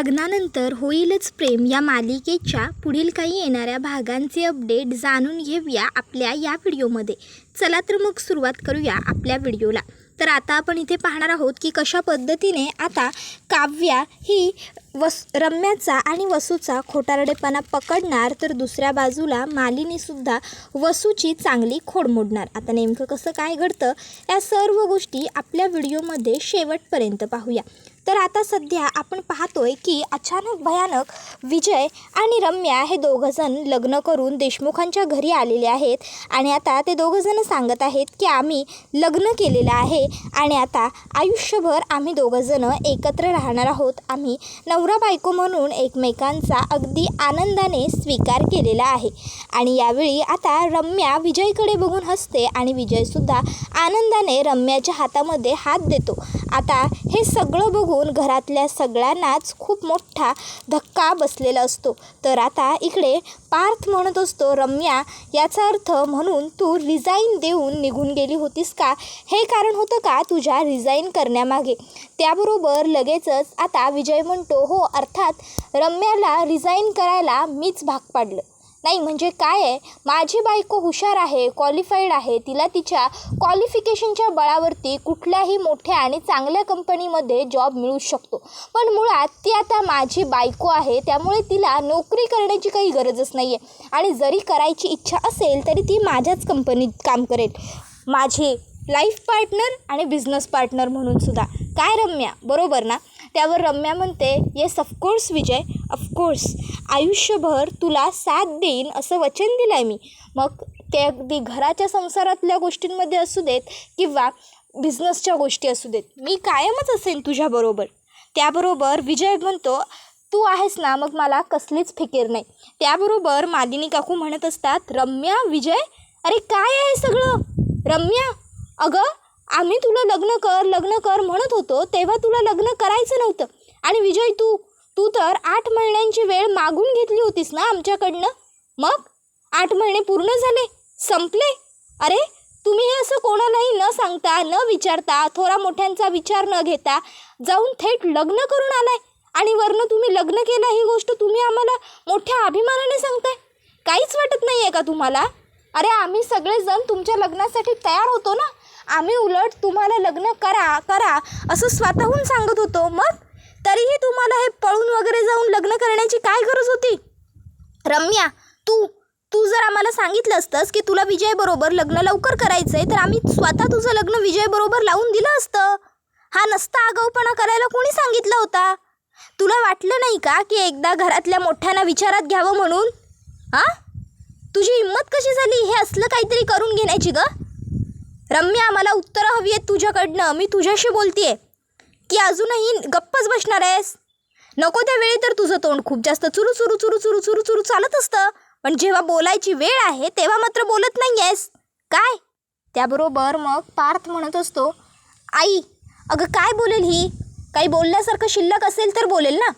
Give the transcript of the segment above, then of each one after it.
लग्नानंतर होईलच प्रेम या मालिकेच्या पुढील काही येणाऱ्या भागांचे अपडेट जाणून घेऊया आपल्या या व्हिडिओमध्ये. चला तर मग सुरुवात करूया आपल्या व्हिडिओला. तर आता आपण इथे पाहणार आहोत की कशा पद्धतीने आता काव्या ही रम्याचा आणि वसूचा खोटारडेपणा पकडणार, तर दुसऱ्या बाजूला मालिनीसुद्धा वसूची चांगली खोड मोडणार. आता नेमकं कसं काय घडतं या सर्व गोष्टी आपल्या व्हिडिओमध्ये शेवटपर्यंत पाहूया. तर आता सध्या आपण पाहतोय की अचानक भयानक विजय आणि रम्या हे दोघंजण लग्न करून देशमुखांच्या घरी आलेले आहेत आणि आता ते दोघंजण सांगत आहेत की आम्ही लग्न केलेलं आहे आणि आता आयुष्यभर आम्ही दोघंजण एकत्र राहणार आहोत. आम्ही नवरा बायको म्हणून एकमेकांचा अगदी आनंदाने स्वीकार केलेला आहे. आणि यावेळी आता रम्या विजयकडे बघून हसते आणि विजयसुद्धा आनंदाने रम्याच्या हातामध्ये हात देतो. आता हे सगळं बघून घरातल्या सगळ्यांनाच खूप मोठा धक्का बसलेला असतो. तर आता इकडे पार्थ म्हणत असतो, रम्या याचा अर्थ म्हणून तू रिझाईन देऊन निघून गेली होतीस का? हे कारण होतं का तुझ्या रिझाईन करण्यामागे? त्याबरोबर लगेचच आता विजय म्हणतो, हो अर्थात रम्याला रिझाईन करायला मीच भाग पाडलं. नाही म्हणजे काय आहे, माझी बायको हुशार आहे, क्वालिफाईड आहे, तिला तिच्या क्वालिफिकेशनच्या बळावरती कुठल्याही मोठ्या आणि चांगल्या कंपनीमध्ये जॉब मिळू शकतो. पण मुळात ती आता माझी बायको आहे, त्यामुळे तिला नोकरी करण्याची काही गरजच नाही आहे आणि जरी करायची इच्छा असेल तरी ती माझ्याच कंपनीत काम करेल, माझी लाईफ पार्टनर आणि बिझनेस पार्टनर म्हणून सुद्धा. काय रम्या, बरोबर ना? त्यावर रम्या म्हणते, येस ऑफकोर्स विजय, ऑफकोर्स, आयुष्यभर तुला साथ देईन असं वचन दिलं आहे मी. मग ते अगदी घराच्या संसारातल्या गोष्टींमध्ये असू देत किंवा बिझनेसच्या गोष्टी असू देत, मी कायमच असेन तुझ्याबरोबर. त्याबरोबर विजय म्हणतो, तू आहेस ना, मग मला कसलीच फिकीर नाही. त्याबरोबर मालिनी काकू म्हणत असतात, रम्या विजय, अरे काय आहे सगळं? रम्या, अगं आम्ही तुला लग्न कर म्हणत होतो तेव्हा तुला लग्न करायचं नव्हतं. आणि विजय तू तर 8 महिन्यांची वेळ मागून घेतली होतीस ना आमच्याकडनं. मग 8 महिने पूर्ण झाले, संपले. अरे तुम्ही हे असं कोणालाही न सांगता, न विचारता, थोरा मोठ्यांचा विचार न घेता जाऊन थेट लग्न करून आलाय आणि वरनं तुम्ही लग्न केलं ही गोष्ट तुम्ही आम्हाला मोठ्या अभिमानाने सांगताय. काहीच वाटत नाही आहे का तुम्हाला? अरे आम्ही सगळेजण तुमच्या लग्नासाठी तयार होतो ना. आम्ही उलट तुम्हाला लग्न करा असं स्वतःहून सांगत होतो. मग तरीही तुम्हाला हे पळून वगैरे जाऊन लग्न करण्याची काय गरज होती? रम्या, तू जर आम्हाला सांगितलं असतंस की तुला विजयबरोबर लग्न लवकर करायचं आहे, तर आम्ही स्वतः तुझं लग्न विजयबरोबर लावून दिलं असतं. हा नसता आगाऊपणा करायला कोणी सांगितलं होता? तुला वाटलं नाही का की एकदा घरातल्या मोठ्यांना विचारात घ्यावं म्हणून? तुझी हिंमत कशी झाली हे असलं काहीतरी करून घेण्याची गं? रम्या, मला उत्तरं हवी आहेत तुझ्याकडनं. मी तुझ्याशी बोलतीये की अजूनही गप्पच बसणार आहेस? नको त्यावेळी तर तुझं तोंड खूप जास्त चुरू चालत असतं, पण जेव्हा बोलायची वेळ आहे तेव्हा मात्र बोलत नाही आहेस काय? त्याबरोबर मग पार्थ म्हणत असतो, आई अगं काय बोलेल ही? काही बोलण्यासारखं शिल्लक असेल तर बोलेल ना.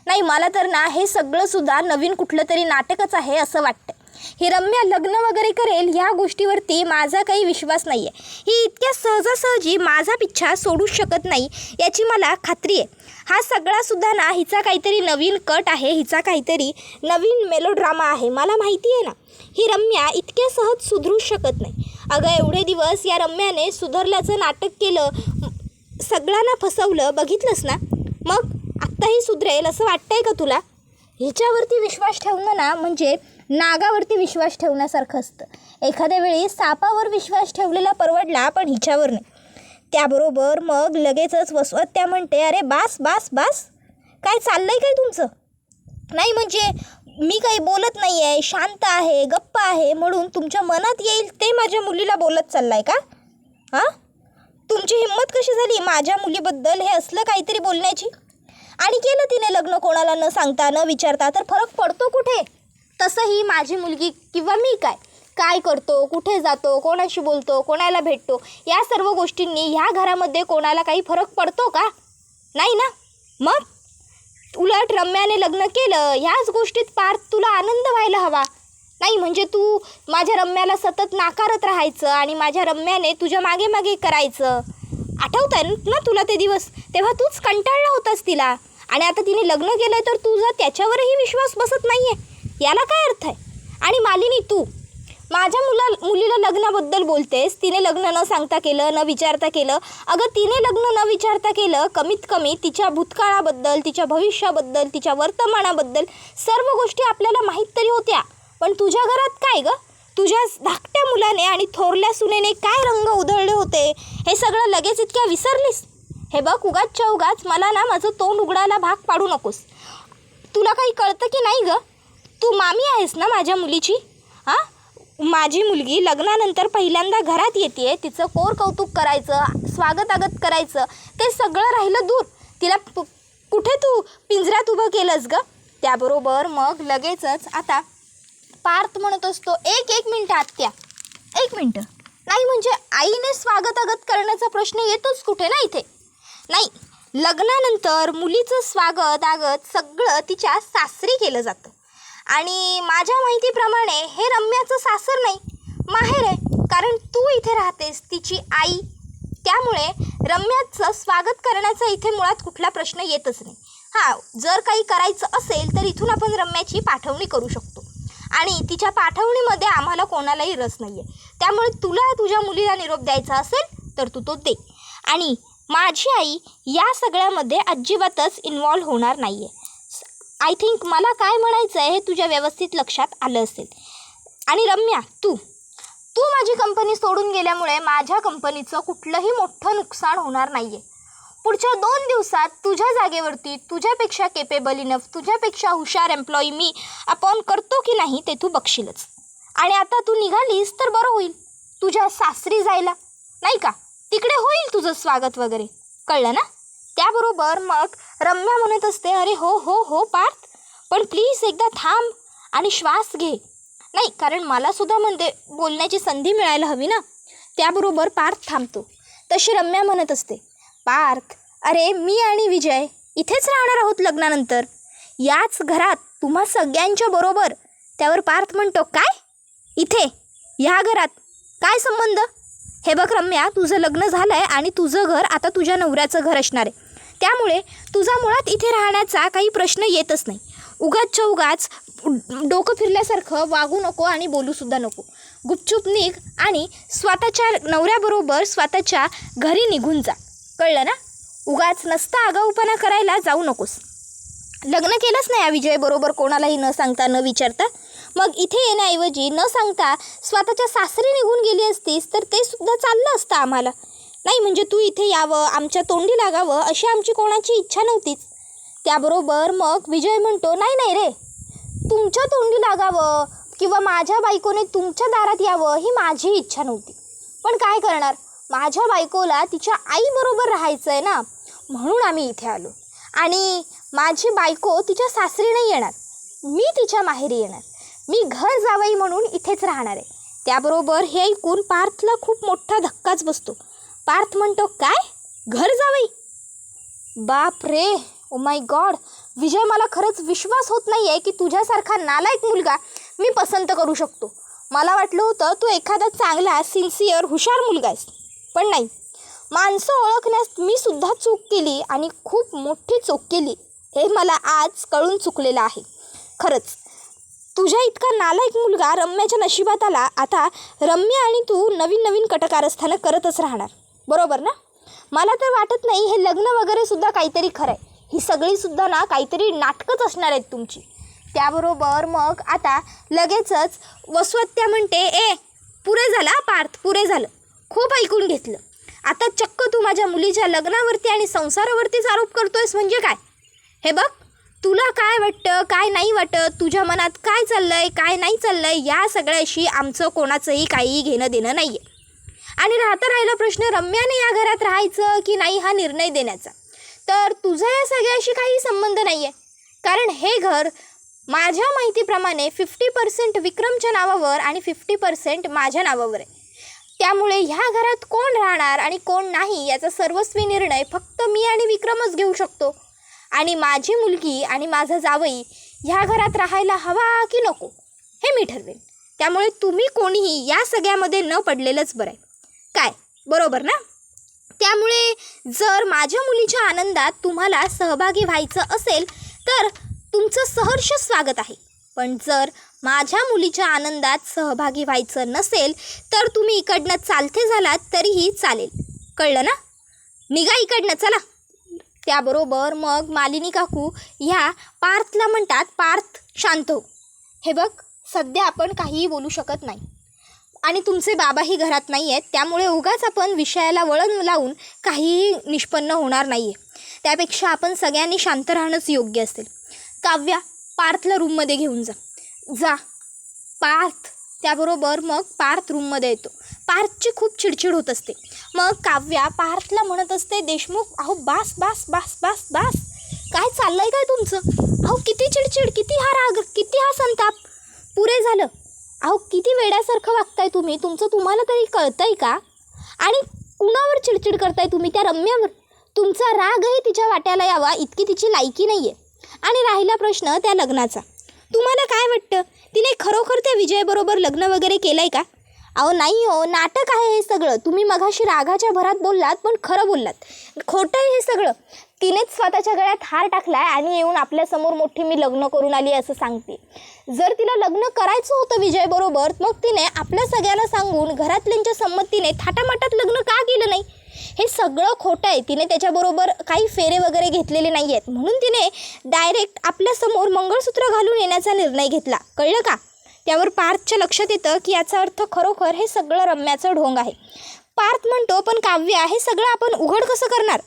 नाही, मला तर ना हे सगळंसुद्धा नवीन कुठलं तरी नाटकच आहे असं वाटतं. ही रम्या लग्न वगैरे करेल ह्या गोष्टीवरती माझा काही विश्वास नाही आहे. ही इतक्या सहजासहजी माझा पिच्छा सोडू शकत नाही याची मला खात्री आहे. हा सगळासुद्धा ना हिचा काहीतरी नवीन कट आहे, हिचा काहीतरी नवीन मेलोड्रामा आहे. मला माहिती आहे ना, ही रम्या इतक्या सहज सुधरू शकत नाही. अगं एवढे दिवस या रम्याने सुधारल्याचं नाटक केलं, सगळ्यांना फसवलं, बघितलंस ना. मग आत्ताही सुधरेल असं वाटतंय का तुला? हिच्यावरती विश्वास ठेवणं ना म्हणजे नागावरती विश्वास ठेवण्यासारखं असतं. एखाद्या वेळी सापावर विश्वास ठेवलेला परवडला, पण हिच्यावर नाही. त्याबरोबर मग लगेचच वसवत्या म्हणते, अरे बास बास बास, काय चाललंय काय तुमचं? नाही म्हणजे मी काही बोलत नाही आहे, शांत आहे, गप्प आहे म्हणून तुमच्या मनात येईल ते माझ्या मुलीला बोलत चाललाय का? तुमची हिंमत कशी झाली माझ्या मुलीबद्दल हे असलं काहीतरी बोलण्याची? आणि केलं तिने लग्न कोणाला न सांगता, न विचारता, तर फरक पडतो कुठे? तसंही माझी मुलगी किंवा मी काय करतो, कुठे जातो, कोणाशी बोलतो, कोणाला भेटतो, या सर्व गोष्टींनी ह्या घरामध्ये कोणाला काही फरक पडतो का? नाही ना. मग उलट रम्याने लग्न केलं ह्याच गोष्टीत पार्थ तुला आनंद व्हायला हवा. नाही म्हणजे तू माझ्या रम्याला सतत नाकारत राहायचं आणि माझ्या रम्याने तुझ्या मागे मागे करायचं. आठवत आहे ना तुला ते दिवस? तेव्हा तूच कंटाळला होतास तिला आणि आता तिने लग्न केलं आहे तर तुझा त्याच्यावरही विश्वास बसत नाही आहे, याला काय अर्थ आहे? आणि मालिनी, तू माझ्या मुलीला लग्नाबद्दल बोलतेस, तिने लग्न न सांगता केलं, न विचारता केलं. अगं तिने लग्न न विचारता केलं, कमीत कमी तिच्या भूतकाळाबद्दल, तिच्या भविष्याबद्दल, तिच्या वर्तमानाबद्दल सर्व गोष्टी आपल्याला माहीत तरी होत्या. पण तुझ्या घरात काय गं, तुझ्या धाकट्या मुलाने आणि थोरल्या सुनेने काय रंग उधळले होते हे सगळं लगेच इतक्या विसरलीस? हे बघ, उगाचच्या उगाच मला ना माझं तोंड उघडायला भाग पाडू नकोस. तुला काही कळतं की नाही गं? तू मामी आहेस ना माझ्या मुलीची? हां, माझी मुलगी लग्नानंतर पहिल्यांदा घरात येते, तिचं कौतुक करायचं, स्वागत करायचं, ते सगळं राहिलं दूर. तिला कुठे तू पिंजऱ्यात उभं केलंस गं? त्याबरोबर मग लगेचच आता पार्थ म्हणत असतो, एक मिनटं आत्या, 1 मिनटं. नाही म्हणजे आईने स्वागत करण्याचा प्रश्न येतोच कुठे ना इथे. नाही, लग्नानंतर मुलीचं स्वागत सगळं तिच्या सासरी केलं जातं. आणि माझ्या माहितीप्रमाणे हे रम्याचं सासर नाही, माहेर आहे. कारण तू इथे राहतेस, तिची आई. त्यामुळे रम्याचं स्वागत करण्याचा इथे मुळात कुठला प्रश्न येतच नाही. हां, जर काही करायचं असेल तर इथून आपण रम्याची पाठवणी करू शकतो आणि तिच्या पाठवणीमध्ये आम्हाला कोणालाही रस नाही आहे. त्यामुळे तुला तुझ्या मुलीला निरोप द्यायचा असेल तर तू तो दे. आणि माझी आई या सगळ्यामध्ये अजिबातच इन्वॉल्व होणार नाही आहे. आय थिंक मला काय म्हणायचं आहे हे तुझ्या व्यवस्थित लक्षात आलं असेल. आणि रम्या, तू माझी कंपनी सोडून गेल्यामुळे माझ्या कंपनीचं कुठलंही मोठं नुकसान होणार नाही आहे. पुढच्या 2 दिवसात तुझ्या जागेवरती तुझ्यापेक्षा केपेबल इनफ, तुझ्यापेक्षा हुशार एम्प्लॉई मी अपॉन करतो की नाही ते तू बघशीलच. आणि आता तू निघालीस तर बरं होईल तुझ्या सासरी जायला, नाही का? तिकडे होईल तुझं स्वागत वगैरे, कळलं ना? त्याबरोबर मग रम्या म्हणत असते, अरे हो पार्थ, पण प्लीज एकदा थांब आणि श्वास घे. नाही, कारण मलासुद्धा बोलण्याची संधी मिळायला हवी ना. त्याबरोबर पार्थ थांबतो. तशी रम्या म्हणत असते, पार्थ, अरे मी आणि विजय इथेच राहणार आहोत लग्नानंतर, याच घरात तुम्हा सगळ्यांच्या बरोबर. त्यावर पार्थ म्हणतो, काय इथे ह्या घरात काय संबंध? हे बघ रम्या, तुझं लग्न झालं आहे आणि तुझं घर आता तुझ्या नवऱ्याचं घर असणार आहे. त्यामुळे तुझा मुळात इथे राहण्याचा काही प्रश्न येतच नाही. उगाचच्या उगाच डोकं फिरल्यासारखं वागू नको आणि बोलूसुद्धा नको. गुपचूप निघ आणि स्वतःच्या नवऱ्याबरोबर स्वतःच्या घरी निघून जा, कळलं ना? उगाच नसता आगाऊपणा करायला जाऊ नकोस. लग्न केलंच नाही या विजयबरोबर कोणालाही न सांगता, न विचारता. मग इथे येण्याऐवजी न सांगता स्वतःच्या सासरी निघून गेली असतीस तर ते सुद्धा चाललं असतं आम्हाला. नाही म्हणजे तू इथे यावं, आमच्या तोंडी लागावं अशी आमची कोणाची इच्छा नव्हतीच. त्याबरोबर मग विजय म्हणतो, नाही रे, तुमच्या तोंडी लागावं किंवा माझ्या बायकोने तुमच्या दारात यावं ही माझी इच्छा नव्हती. पण काय करणार, माझ्या बायकोला तिच्या आईबरोबर राहायचं आहे ना, म्हणून आम्ही इथे आलो. आणि माझी बायको तिच्या सासरी नाही येणार, मी तिच्या माहेरी येणार. मी घर जावई म्हणून इथेच राहणार आहे. त्याबरोबर हे ऐकून पार्थला खूप मोठा धक्काच बसतो. पार्थ म्हणतो, काय घर जावई? बाप रे, ओ माय गॉड विजय, मला खरंच विश्वास होत नाही आहे की तुझ्यासारखा नालायक मुलगा मी पसंत करू शकतो. मला वाटलं होतं तू एखादा चांगला सिन्सिअर हुशार मुलगा आहेस, पण नाही. माणसं ओळखण्यास मी सुद्धा चूक केली आणि खूप मोठी चूक केली हे मला आज कळून चुकलेलं आहे. खरंच तुझ्या इतका नालायक मुलगा रम्याच्या नशिबात आला. आता रम्या आणि तू नवीन कटकारस्थानं करतच राहणार, बरोबर ना? मला तर वाटत नाही हे लग्न वगैरे सुद्धा काहीतरी खरं आहे. ही सगळीसुद्धा ना काहीतरी नाटकंच असणार आहेत तुमची. त्याबरोबर मग आता लगेचच वसवत्या म्हणते, पुरे झालं पार्थ, पुरे झालं, खूप ऐकून घेतलं. आता चक्क तू माझ्या मुलीच्या लग्नावरती आणि संसारावरतीच आरोप करतोयस म्हणजे काय? हे बघ, तुला काय वाटतं, काय नाही वाटत, तुझ्या मनात काय चाललंय, काय नाही चाललंय, या सगळ्याशी आमचं कोणाचंही काही घेणं देणं नाही आहे. आणि राहिला प्रश्न रम्याने या घरात राहायचं की नाही हा निर्णय देण्याचा, तर तुझा या सगळ्याशी काही संबंध नाही आहे. कारण हे घर माझ्या माहितीप्रमाणे 50% विक्रमच्या नावावर आणि 50% माझ्या नावावर आहे. त्यामुळे ह्या घरात कोण राहणार आणि कोण नाही याचा सर्वस्वी निर्णय फक्त मी आणि विक्रमच घेऊ शकतो. आणि माझी मुलगी आणि माझा जावई ह्या घरात राहायला हवा की नको हे मी ठरवेन. त्यामुळे तुम्ही कोणीही या सगळ्यामध्ये न पडलेलंच बरं आहे. काय, बरोबर ना? त्यामुळे जर माझ्या मुलीच्या आनंदात तुम्हाला सहभागी व्हायचं असेल तर तुमचं सहर्ष स्वागत आहे. पण जर माझ्या मुलीच्या आनंदात सहभागी व्हायचं नसेल तर तुम्ही इकडनं चालते झालात तरीही चालेल. कळलं ना? निघा इकडनं, चला. त्याबरोबर मग मालिनी काकू ह्या पार्थला म्हणतात, पार्थ शांत हो. हे बघ, सध्या आपण काहीही बोलू शकत नाही आणि तुमचे बाबाही घरात नाही आहेत, त्यामुळे उगाच आपण विषयाला वळण लावून काहीही निष्पन्न होणार नाही आहे. त्यापेक्षा आपण सगळ्यांनी शांत राहणंच योग्य असेल. काव्या, पार्थला रूममध्ये घेऊन जा. पार्थ. त्याबरोबर मग पार्थ रूममध्ये येतो. पार्थची खूप चिडचिड होत असते. मग काव्या पार्थला म्हणत असते, देशमुख, अहो बास बास बास बास बास, काय चाललं आहे काय तुमचं? अहो किती चिडचिड, किती हा राग, किती हा संताप, पुरे झालं. अहो किती वेड्यासारखं वागताय तुम्ही, तुम्हाला तरी कळतंय का? आणि कुणावर चिडचिड करताय तुम्ही? त्या रम्यावर. तुमचा रागही तिच्या वाट्याला यावा इतकी तिची लायकी नाही आहे. आणि राहिला प्रश्न त्या लग्नाचा, तुम्हाला काय वाटतं, तिने खरोखर त्या विजयबरोबर लग्न वगैरे केलं आहे का? अहो नाही हो, नाटक आहे हे सगळं. तुम्ही मघाशी रागाच्या भरात बोललात पण खरं बोललात. खोटं आहे हे सगळं. तिनेच स्वतःच्या गळ्यात हार टाकलाय आणि येऊन आपल्यासमोर मोठी मी लग्न करून आली असं सांगते. जर तिला लग्न करायचं होतं विजयबरोबर मग तिने आपल्या सगळ्याला सांगून घरातल्यांच्या संमतीने थाटामाटात लग्न का केलं नाही? हे सगळं खोटं आहे. तिने त्याच्याबरोबर काही फेरे वगैरे घेतलेले नाही आहेत, म्हणून तिने डायरेक्ट आपल्यासमोर मंगळसूत्र घालून येण्याचा निर्णय घेतला. कळलं का? त्यावर पार्थच्या लक्षात येतं की याचा अर्थ खरोखर हे सगळं रम्याचं ढोंग आहे. पार्थ म्हणतो, पण काव्या, हे सगळं आपण उघड कसं करणार?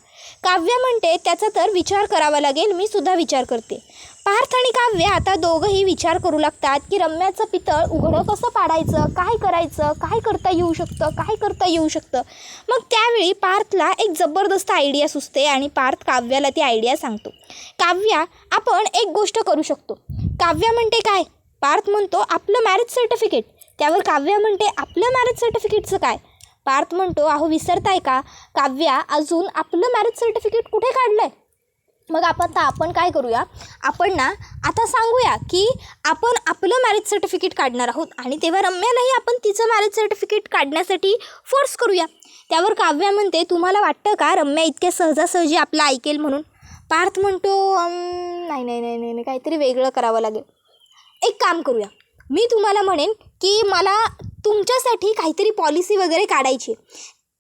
काव्या म्हणते, त्याचा तर विचार करावा लागेल, मी सुद्धा विचार करते. पार्थ आणि काव्या आता दोघंही विचार करू लागतात की रम्याचं पितळ उघडं कसं पाडायचं, काय करायचं, काय करता येऊ शकतं. मग त्यावेळी पार्थला एक जबरदस्त आयडिया सुचते आणि पार्थ काव्याला ती आयडिया सांगतो. काव्या, आपण एक गोष्ट करू शकतो. काव्या म्हणते, काय? पार्थ म्हणतो, आपलं मॅरेज सर्टिफिकेट. त्यावर काव्या म्हणते, आपलं मॅरेज सर्टिफिकेटचं काय? पार्थ म्हणतो, अहो विसरताय का काव्या, अजून आपलं मॅरेज सर्टिफिकेट कुठे काढलं आहे? मग आपण काय करूया, आपण ना आता सांगूया की आपण आपलं मॅरेज सर्टिफिकेट काढणार आहोत आणि तेव्हा रम्यालाही आपण तिचं मॅरेज सर्टिफिकेट काढण्यासाठी फोर्स करूया. त्यावर काव्या म्हणते, तुम्हाला वाटतं का रम्या इतक्या सहजासहजी आपलं ऐकेल म्हणून? पार्थ म्हणतो, नाही, काहीतरी वेगळं करावं लागेल. एक काम करूया, मी तुम्हाला म्हणेन की मला तुमच्यासाठी काहीतरी पॉलिसी वगैरे काढायची,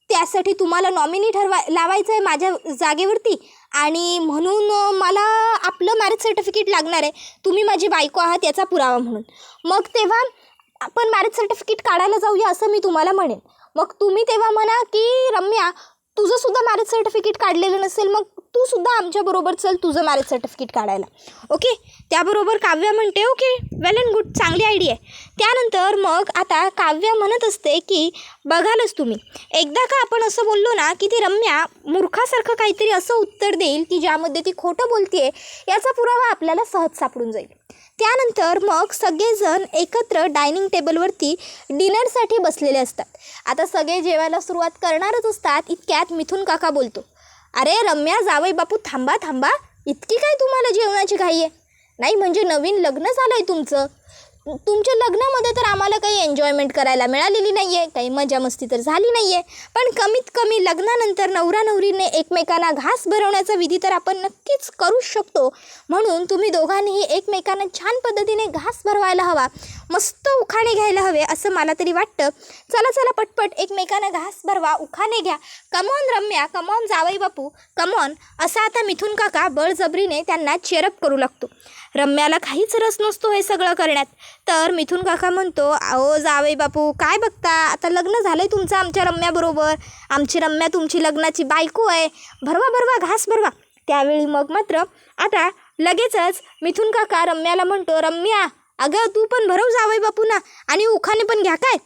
त्यासाठी तुम्हाला नॉमिनी लावायचं आहे माझ्या जागेवरती आणि म्हणून मला आपलं मॅरेज सर्टिफिकेट लागणार आहे. तुम्ही माझी बायको आहात याचा पुरावा म्हणून. मग तेव्हा आपण मॅरेज सर्टिफिकेट काढायला जाऊया असं मी तुम्हाला म्हणेन. मग तुम्ही तेव्हा म्हणा की रम्या, तुझंसुद्धा मॅरेज सर्टिफिकेट काढलेलं नसेल, मग तू सुद्धा आमच्याबरोबर चल तुझं मॅरेज सर्टिफिकेट काढायला. ओके? त्याबरोबर काव्या म्हणते, ओके, वेल अँड गुड, चांगली आयडिया आहे. त्यानंतर मग आता काव्या म्हणत असते की बघालच तुम्ही, एकदा का आपण असं बोललो ना की ती रम्या मूर्खासारखं काहीतरी असं उत्तर देईल की ज्यामध्ये ती खोटं बोलते, याचा पुरावा आपल्याला सहज सापडून जाईल. त्यानंतर मग सगळेजण एकत्र डायनिंग टेबलवरती डिनरसाठी बसलेले असतात. आता सगळे जेवायला सुरुवात करणारच असतात, इतक्यात मिथून काका बोलतो, अरे रम्या, जावई बापू, थांबा, इतकी काय तुम्हाला जेवणाची घाई आहे? नाही म्हणजे नवीन लग्न झालं आहे तुमच्या लग्नामध्ये तर आम्हाला काही एन्जॉयमेंट करायला मिळालेली नाही आहे, काही मजा मस्ती तर झाली नाही आहे, पण कमीत कमी लग्नानंतर नवरा नवरीने एकमेकांना घास भरवण्याचा विधी तर आपण नक्कीच करू शकतो. म्हणून तुम्ही दोघांनीही एकमेकांना छान पद्धतीने घास भरवायला हवा, मस्त उखाणे घ्यायला हवे असं मला तरी वाटतं. चला पटपट एकमेकांना घास भरवा, उखाणे घ्या. कमॉन रम्या, कमॉन जावई बापू, कमॉन, असा आता मिथून काका बळजबरीने त्यांना चेअरअप करू लागतो. रम्याला काहीच रस नसतो हे सगळं करण्यात. तर मिथून काका म्हणतो, अहो जावई बापू, काय बघता, आता लग्न झालं आहे तुमचं आमच्या रम्याबरोबर, आमची रम्या तुमची लग्नाची बायको आहे, भरवा घास भरवा. त्यावेळी मग मात्र आता लगेचच मिथून काका रम्याला म्हणतो, रम्या, अगं तू पण भरव जावई बापू ना आणि उखाणे पण घ्या काय.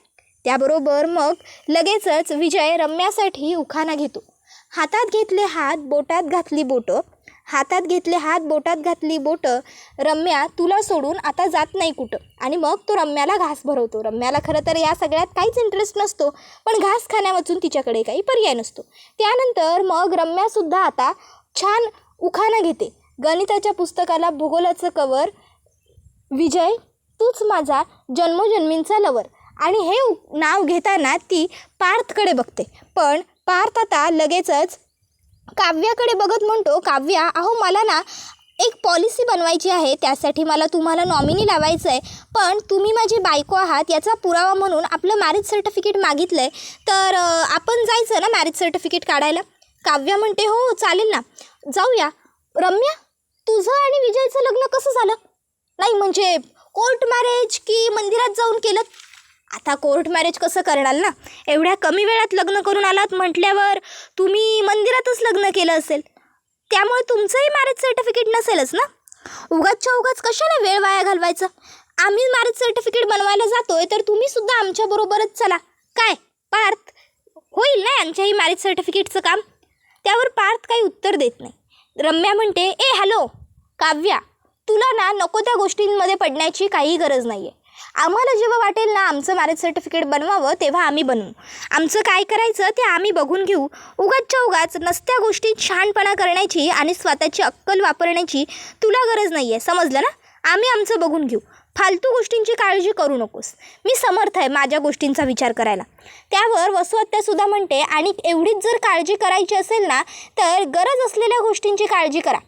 त्याबरोबर मग लगेचच विजय रम्यासाठी उखाणा घेतो. हातात घेतले हात, बोटात घातली बोटं, हातात घेतले हात, बोटात घातली बोटं, रम्या तुला सोडून आता जात नाही कुठं. आणि मग तो रम्याला घास भरवतो. रम्याला खरं तर या सगळ्यात काहीच इंटरेस्ट नसतो, पण घास खाण्यावाचून तिच्याकडे काही पर्याय नसतो. त्यानंतर मग रम्यासुद्धा आता छान उखाणा घेते. गणिताच्या पुस्तकाला भूगोलाचं कवर, विजय तूच माझा जन्मोजन्मींचा लवर. आणि हे नाव घेताना ती पार्थकडे बघते, पण पार्थ आता लगेचच काव्याकडे बघत म्हणतो, काव्या अहो मला ना एक पॉलिसी बनवायची आहे, त्यासाठी मला तुम्हाला नॉमिनी लावायचं आहे, पण तुम्ही माझी बायको आहात याचा पुरावा म्हणून आपलं मॅरेज सर्टिफिकेट मागितलं आहे, तर आपण जायचं ना मॅरेज सर्टिफिकेट काढायला. काव्या म्हणते हो चालेल ना जाऊया. रम्या तुझं आणि विजयचं लग्न कसं झालं? नाही म्हणजे कोर्ट मॅरेज की मंदिरात जाऊन केलं? आता कोर्ट मॅरेज कसं करणार ना, एवढ्या कमी वेळात लग्न करून आलात म्हटल्यावर तुम्ही मंदिरातच लग्न केलं असेल, त्यामुळे तुमचंही मॅरेज सर्टिफिकेट नसेलच ना. उगाचच्या उगाच कशाला वेळ वाया घालवायचं. आम्ही मॅरेज सर्टिफिकेट बनवायला जातोय तर तुम्ही सुद्धा आमच्याबरोबरच चला. काय पार्थ होईल ना यांच्याही मॅरेज सर्टिफिकेटचं काम? त्यावर पार्थ काही उत्तर देत नाही. रम्या म्हणते ए हॅलो काव्या, तुला ना नको त्या गोष्टींमध्ये पडण्याची काही गरज नाही आहे. आम्हाला जेव्हा वाटेल ना आमचं मॅरेज सर्टिफिकेट बनवावं तेव्हा आम्ही बनवू. आमचं काय करायचं ते आम्ही बघून घेऊ. उगाचच्या उगाच नसत्या गोष्टीत शहाणपणा करण्याची आणि स्वतःची अक्कल वापरण्याची तुला गरज नाही आहे, समजलं ना. आम्ही आमचं बघून घेऊ, फालतू गोष्टींची काळजी करू नकोस. मी समर्थ आहे माझ्या गोष्टींचा विचार करायला. त्यावर वसुहत्यासुद्धा म्हणते आणि एवढीच जर काळजी करायची असेल ना तर गरज असलेल्या गोष्टींची काळजी करा.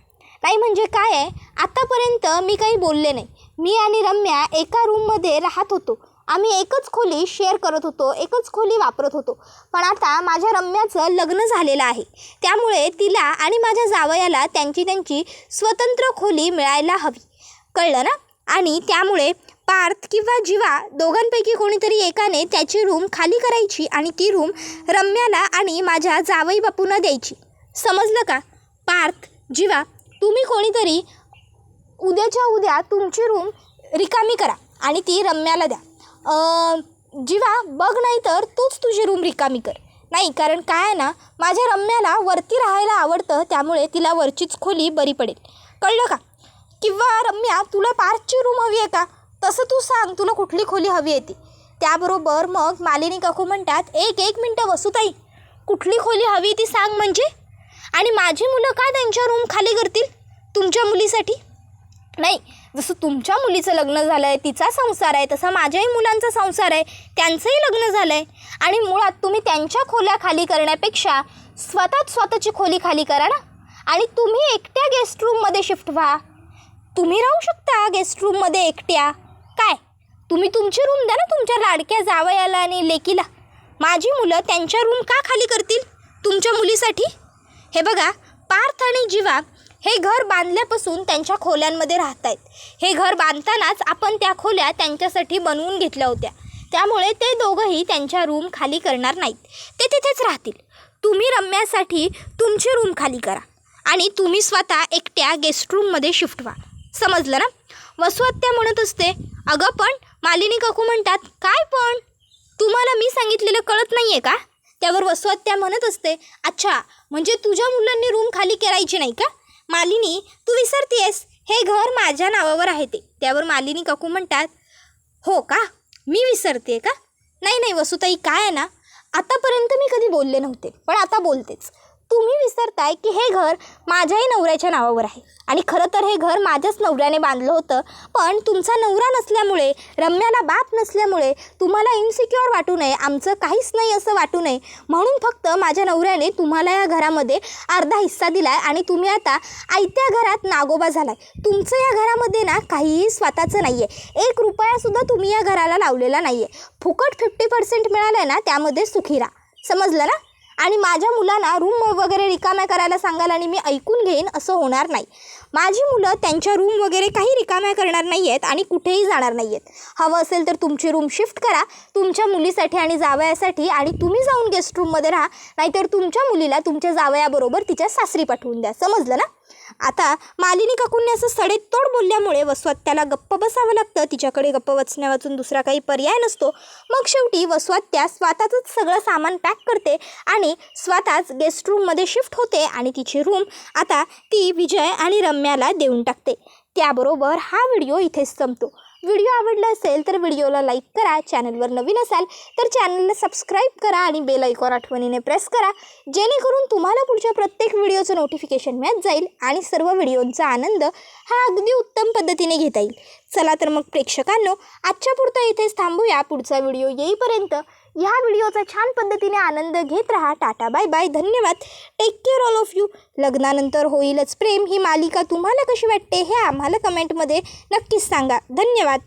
नाही म्हणजे काय आहे, आतापर्यंत मी काही बोलले नाही. मी आणि रम्या एका रूममध्ये राहत होतो, आम्ही एकच खोली शेअर करत होतो, एकच खोली वापरत होतो. पण आता माझ्या रम्याचं लग्न झालेलं आहे, त्यामुळे तिला आणि माझ्या जावयाला त्यांची स्वतंत्र खोली मिळायला हवी, कळलं ना. आणि त्यामुळे पार्थ किंवा जीवा दोघांपैकी कोणीतरी एकाने त्याची रूम खाली करायची आणि ती रूम रम्याला आणि माझ्या जावई बापूंना द्यायची, समजलं का. पार्थ जीवा तुम्ही कोणीतरी उद्याच्या उद्या तुमची रूम रिकामी करा आणि ती रम्याला द्या. जीवा बघ नाही तर तूच तुझी रूम रिकामी कर. नाही कारण काय आहे ना, माझ्या रम्याला वरती राहायला आवडतं, त्यामुळे तिला वरचीच खोली बरी पडेल, कळलं का. किंवा रम्या तुला पार्थची रूम हवी आहे का, तसं तू सांग तुला कुठली खोली हवी आहे ती. त्याबरोबर मग मालिनी काकू म्हणतात एक मिनटं वसुताई, कुठली खोली हवी ती सांग म्हणजे. आणि माझी मुलं काय त्यांच्या रूम खाली करतील तुमच्या मुलीसाठी? नाही, जसं तुमच्या मुलीचं लग्न झालं आहे, तिचा संसार आहे, तसा माझ्याही मुलांचा संसार आहे, त्यांचंही लग्न झालं आहे. आणि मुळात तुम्ही त्यांच्या खोल्या खाली करण्यापेक्षा स्वतःची खोली खाली करा ना. आणि तुम्ही एकट्या गेस्ट रूममध्ये शिफ्ट व्हा. तुम्ही राहू शकता गेस्ट रूममध्ये एकट्या. काय तुम्ही तुमची रूम द्या ना तुमच्या लाडक्या जावयाला आणि लेकीला. माझी मुलं त्यांच्या रूम का खाली करतील तुमच्या मुलीसाठी? हे बघा पार्थ आणि जीवा हे घर बांधल्यापासून त्यांच्या खोल्यांमध्ये राहत आहेत. हे घर बांधतानाच आपण त्या खोल्या त्यांच्यासाठी बनवून घेतल्या होत्या, त्यामुळे ते दोघंही त्यांच्या रूम खाली करणार नाहीत, ते तिथेच राहतील. तुम्ही रम्यासाठी तुमची रूम खाली करा आणि तुम्ही स्वतः एकट्या गेस्ट रूममध्ये शिफ्ट व्हा, समजलं ना. वसुहत्या म्हणत असते अगं पण मालिनी काकू म्हणतात काय पण तुम्हाला मी सांगितलेलं कळत नाही आहे का. त्यावर वसुहत्या म्हणत असते अच्छा म्हणजे तुझ्या मुलांनी रूम खाली करायची नाही का. मालिनी तू विसरतेस, हे घर माझ्या नावावर आहे ते. त्यावर मालिनी काकू म्हणतात हो का, मी विसरते का. नाही वसुताई काय आहे ना, आतापर्यंत मी कधी बोलले नव्हते पण आता बोलतेच. तुम्ही विसरताय की हे घर माझ्याही नवऱ्याच्या नावावर आहे आणि खरं तर हे घर माझ्याच नवऱ्याने बांधलं होतं, पण तुमचा नवरा नसल्यामुळे, रम्याला बाप नसल्यामुळे तुम्हाला इन्सिक्युअर वाटू नये, आमचं काहीच नाही असं वाटू नये म्हणून फक्त माझ्या नवऱ्याने तुम्हाला या घरामध्ये अर्धा हिस्सा दिला आहे आणि तुम्ही आता आयत्या घरात नागोबा झाला आहे. तुमचं या घरामध्ये ना काहीही स्वतःचं नाही आहे, 1 रुपयासुद्धा तुम्ही या घराला लावलेला नाही आहे. फुकट 50% मिळालं आहे ना, त्यामध्ये सुखी राहा, समजलं ना. आणि माझ्या मुलांना रूम वगैरे रिकाम्या करायला सांगाल आणि मी ऐकून घेईन असं होणार नाही. माझी मुलं त्यांच्या रूम वगैरे काही रिकाम्या करणार नाही आहेत आणि कुठेही जाणार नाही आहेत. हवं असेल तर तुमची रूम शिफ्ट करा तुमच्या मुलीसाठी आणि जावयासाठी आणि तुम्ही जाऊन गेस्ट रूममध्ये राहा, नाहीतर तुमच्या मुलीला तुमच्या जावयाबरोबर तिच्या सासरी पाठवून द्या, समजलं ना. आता मालिनी काकूंनी असं सडेतोड बोलल्यामुळे वसुहत्याला गप्प बसावं लागतं. तिच्याकडे गप्प बसण्या वाचून दुसरा काही पर्याय नसतो. मग शेवटी वसुहत्या स्वतःच सगळं सामान पॅक करते आणि स्वतःच गेस्ट रूममध्ये शिफ्ट होते आणि तिची रूम आता ती विजय आणि रम्याला देऊन टाकते. त्याबरोबर हा व्हिडिओ इथेच संपतो. व्हिडिओ आवडला असेल तर व्हिडिओला लाईक करा, चॅनलवर नवीन असाल तर चॅनलला सबस्क्राईब करा आणि बेल आयकॉन आठवणीने प्रेस करा, जेणेकरून तुम्हाला पुढच्या प्रत्येक व्हिडिओचं नोटिफिकेशन मिळत जाईल आणि सर्व व्हिडिओंचा आनंद हा अगदी उत्तम पद्धतीने घेता येईल. चला तर मग प्रेक्षकांनो आजच्या पुरतं इथेच थांबूया. पुढचा व्हिडिओ येईपर्यंत ह्या व्हिडिओचा छान पद्धतीने आनंद घेत राहा. टाटा बाय बाय, धन्यवाद. Take care all of you. लग्नानंतर होईलच प्रेम ही मालिका तुम्हाला कशी वाटते हे आम्हाला कमेंटमध्ये नक्कीच सांगा. धन्यवाद.